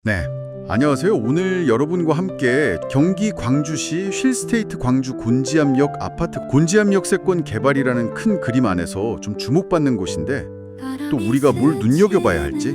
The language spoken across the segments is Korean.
네, 안녕하세요. 오늘 여러분과 함께 경기 광주시 힐스테이트 광주 곤지암역 아파트 곤지암역 세권 개발이라는 큰 그림 안에서 좀 주목받는 곳인데 또 우리가 뭘 눈여겨봐야 할지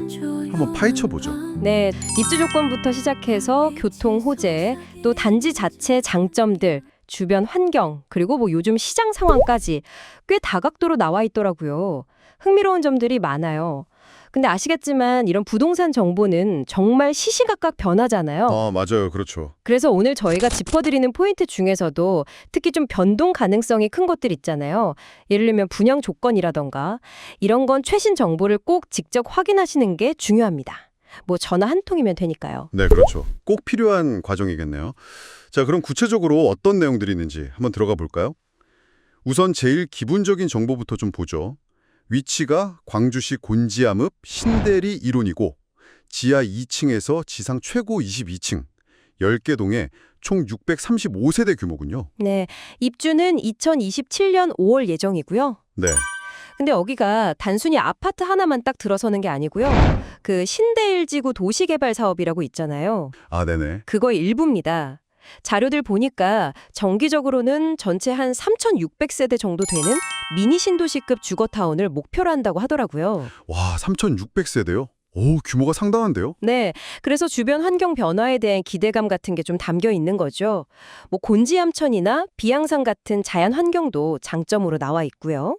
한번 파헤쳐보죠. 네, 입주 조건부터 시작해서 교통 호재, 또 단지 자체 장점들, 주변 환경, 그리고 요즘 시장 상황까지 꽤 다각도로 나와 있더라고요. 흥미로운 점들이 많아요. 근데 아시겠지만 이런 부동산 정보는 정말 시시각각 변하잖아요. 맞아요. 그렇죠. 그래서 오늘 저희가 짚어드리는 포인트 중에서도 특히 좀 변동 가능성이 큰 것들 있잖아요. 예를 들면 분양 조건이라던가 이런 건 최신 정보를 꼭 직접 확인하시는 게 중요합니다. 전화 한 통이면 되니까요. 네, 그렇죠. 꼭 필요한 과정이겠네요. 자, 그럼 구체적으로 어떤 내용들이 있는지 한번 들어가 볼까요? 우선 제일 기본적인 정보부터 좀 보죠. 위치가 광주시 곤지암읍 신대리 1혼이고 지하 2층에서 지상 최고 22층, 10개 동에 총 635세대 규모군요. 네, 입주는 2027년 5월 예정이고요. 네, 근데 여기가 단순히 아파트 하나만 딱 들어서는 게 아니고요. 그 신대일지구 도시개발 사업이라고 있잖아요. 네네. 그거의 일부입니다. 자료들 보니까 정기적으로는 전체 한 3,600세대 정도 되는 미니 신도시급 주거타운을 목표로 한다고 하더라고요. 와, 3,600세대요? 오, 규모가 상당한데요? 네, 그래서 주변 환경 변화에 대한 기대감 같은 게 좀 담겨 있는 거죠. 곤지암천이나 비양산 같은 자연 환경도 장점으로 나와 있고요.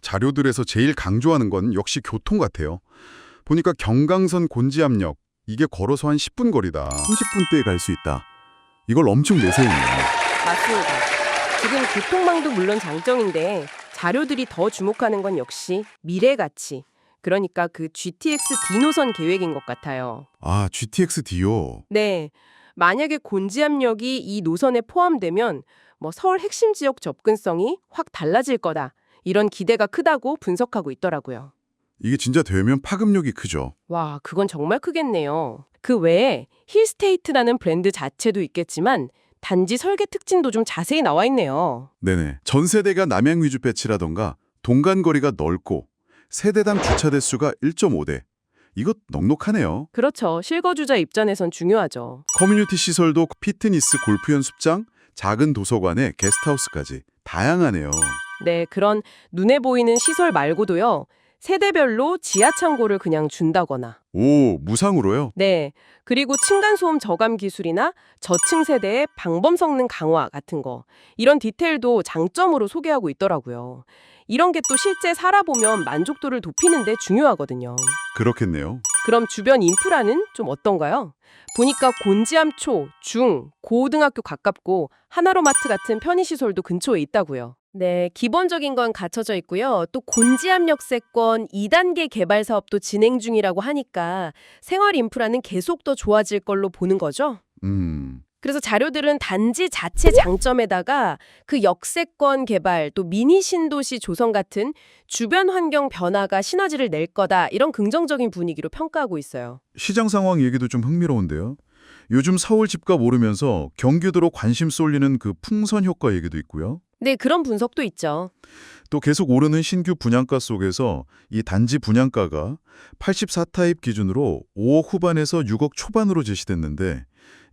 자료들에서 제일 강조하는 건 역시 교통 같아요. 보니까 경강선 곤지암역, 이게 걸어서 한 10분 거리다. 30분대에 갈 수 있다. 이걸 엄청 내세우네요. 맞습니다. 지금 교통망도 물론 장점인데 자료들이 더 주목하는 건 역시 미래 가치. 그러니까 그 GTX D 노선 계획인 것 같아요. GTX-D요. 네. 만약에 곤지암역이 이 노선에 포함되면 서울 핵심 지역 접근성이 확 달라질 거다. 이런 기대가 크다고 분석하고 있더라고요. 이게 진짜 되면 파급력이 크죠. 와, 그건 정말 크겠네요. 그 외에 힐스테이트라는 브랜드 자체도 있겠지만 단지 설계 특징도 좀 자세히 나와 있네요. 네네. 전 세대가 남양 위주 배치라던가 동간 거리가 넓고 세대당 주차 대수가 1.5대. 이것 넉넉하네요. 그렇죠. 실거주자 입장에선 중요하죠. 커뮤니티 시설도 피트니스 골프 연습장, 작은 도서관에 게스트하우스까지 다양하네요. 네, 그런 눈에 보이는 시설 말고도요. 세대별로 지하 창고를 그냥 준다거나 오, 무상으로요? 네, 그리고 층간소음 저감 기술이나 저층 세대의 방범 성능 강화 같은 거 이런 디테일도 장점으로 소개하고 있더라고요. 이런 게 또 실제 살아보면 만족도를 높이는 데 중요하거든요. 그렇겠네요. 그럼 주변 인프라는 좀 어떤가요? 보니까 곤지암 초, 중, 고등학교 가깝고 하나로마트 같은 편의시설도 근처에 있다고요. 네, 기본적인 건 갖춰져 있고요. 또 곤지암역 세권 2단계 개발 사업도 진행 중이라고 하니까 생활 인프라는 계속 더 좋아질 걸로 보는 거죠. 그래서 자료들은 단지 자체 장점에다가 그 역세권 개발, 또 미니 신도시 조성 같은 주변 환경 변화가 시너지를 낼 거다. 이런 긍정적인 분위기로 평가하고 있어요. 시장 상황 얘기도 좀 흥미로운데요. 요즘 서울 집값 오르면서 경기도로 관심 쏠리는 그 풍선 효과 얘기도 있고요. 네, 그런 분석도 있죠. 또 계속 오르는 신규 분양가 속에서 이 단지 분양가가 84타입 기준으로 5억 후반에서 6억 초반으로 제시됐는데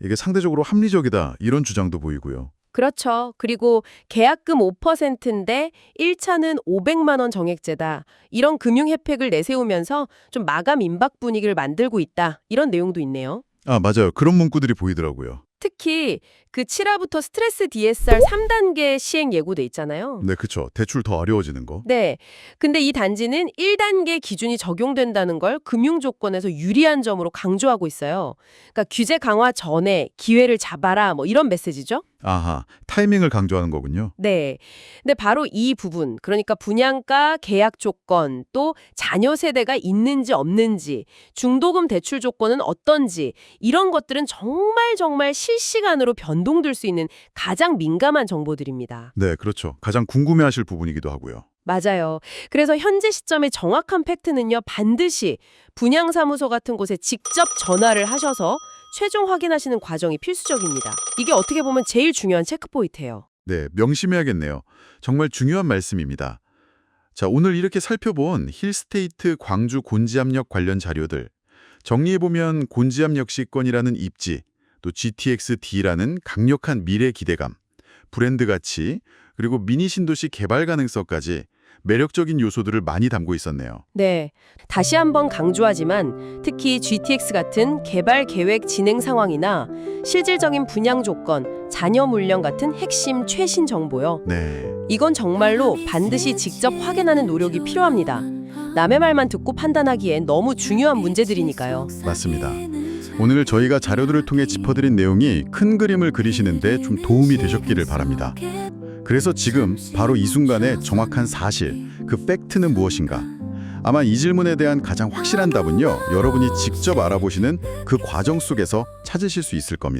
이게 상대적으로 합리적이다 이런 주장도 보이고요. 그렇죠. 그리고 계약금 5%인데 1차는 500만 원 정액제다. 이런 금융 혜택을 내세우면서 좀 마감 임박 분위기를 만들고 있다. 이런 내용도 있네요. 맞아요. 그런 문구들이 보이더라고요. 특히 그 7화부터 스트레스 DSR 3단계 시행 예고돼 있잖아요. 네, 그렇죠. 대출 더 어려워지는 거. 네. 근데 이 단지는 1단계 기준이 적용된다는 걸 금융 조건에서 유리한 점으로 강조하고 있어요. 그러니까 규제 강화 전에 기회를 잡아라 이런 메시지죠. 아하, 타이밍을 강조하는 거군요. 네. 근데 바로 이 부분, 그러니까 분양가, 계약 조건, 또 자녀 세대가 있는지 없는지, 중도금 대출 조건은 어떤지 이런 것들은 정말 실시간으로 변동될 수 있는 가장 민감한 정보들입니다. 네, 그렇죠. 가장 궁금해하실 부분이기도 하고요. 맞아요. 그래서 현재 시점의 정확한 팩트는요, 반드시 분양사무소 같은 곳에 직접 전화를 하셔서 최종 확인하시는 과정이 필수적입니다. 이게 어떻게 보면 제일 중요한 체크포인트예요. 네, 명심해야겠네요. 정말 중요한 말씀입니다. 자, 오늘 이렇게 살펴본 힐스테이트 광주 곤지암역 관련 자료들, 정리해보면 곤지암 역시권이라는 입지, 또 GTX-D라는 강력한 미래 기대감, 브랜드 가치, 그리고 미니 신도시 개발 가능성까지 매력적인 요소들을 많이 담고 있었네요. 네, 다시 한번 강조하지만 특히 GTX 같은 개발 계획 진행 상황이나 실질적인 분양 조건, 잔여 물량 같은 핵심 최신 정보요. 네, 이건 정말로 반드시 직접 확인하는 노력이 필요합니다. 남의 말만 듣고 판단하기엔 너무 중요한 문제들이니까요. 맞습니다. 오늘 저희가 자료들을 통해 짚어드린 내용이 큰 그림을 그리시는데 좀 도움이 되셨기를 바랍니다. 그래서 지금 바로 이 순간의 정확한 사실, 그 팩트는 무엇인가? 아마 이 질문에 대한 가장 확실한 답은요, 여러분이 직접 알아보시는 그 과정 속에서 찾으실 수 있을 겁니다.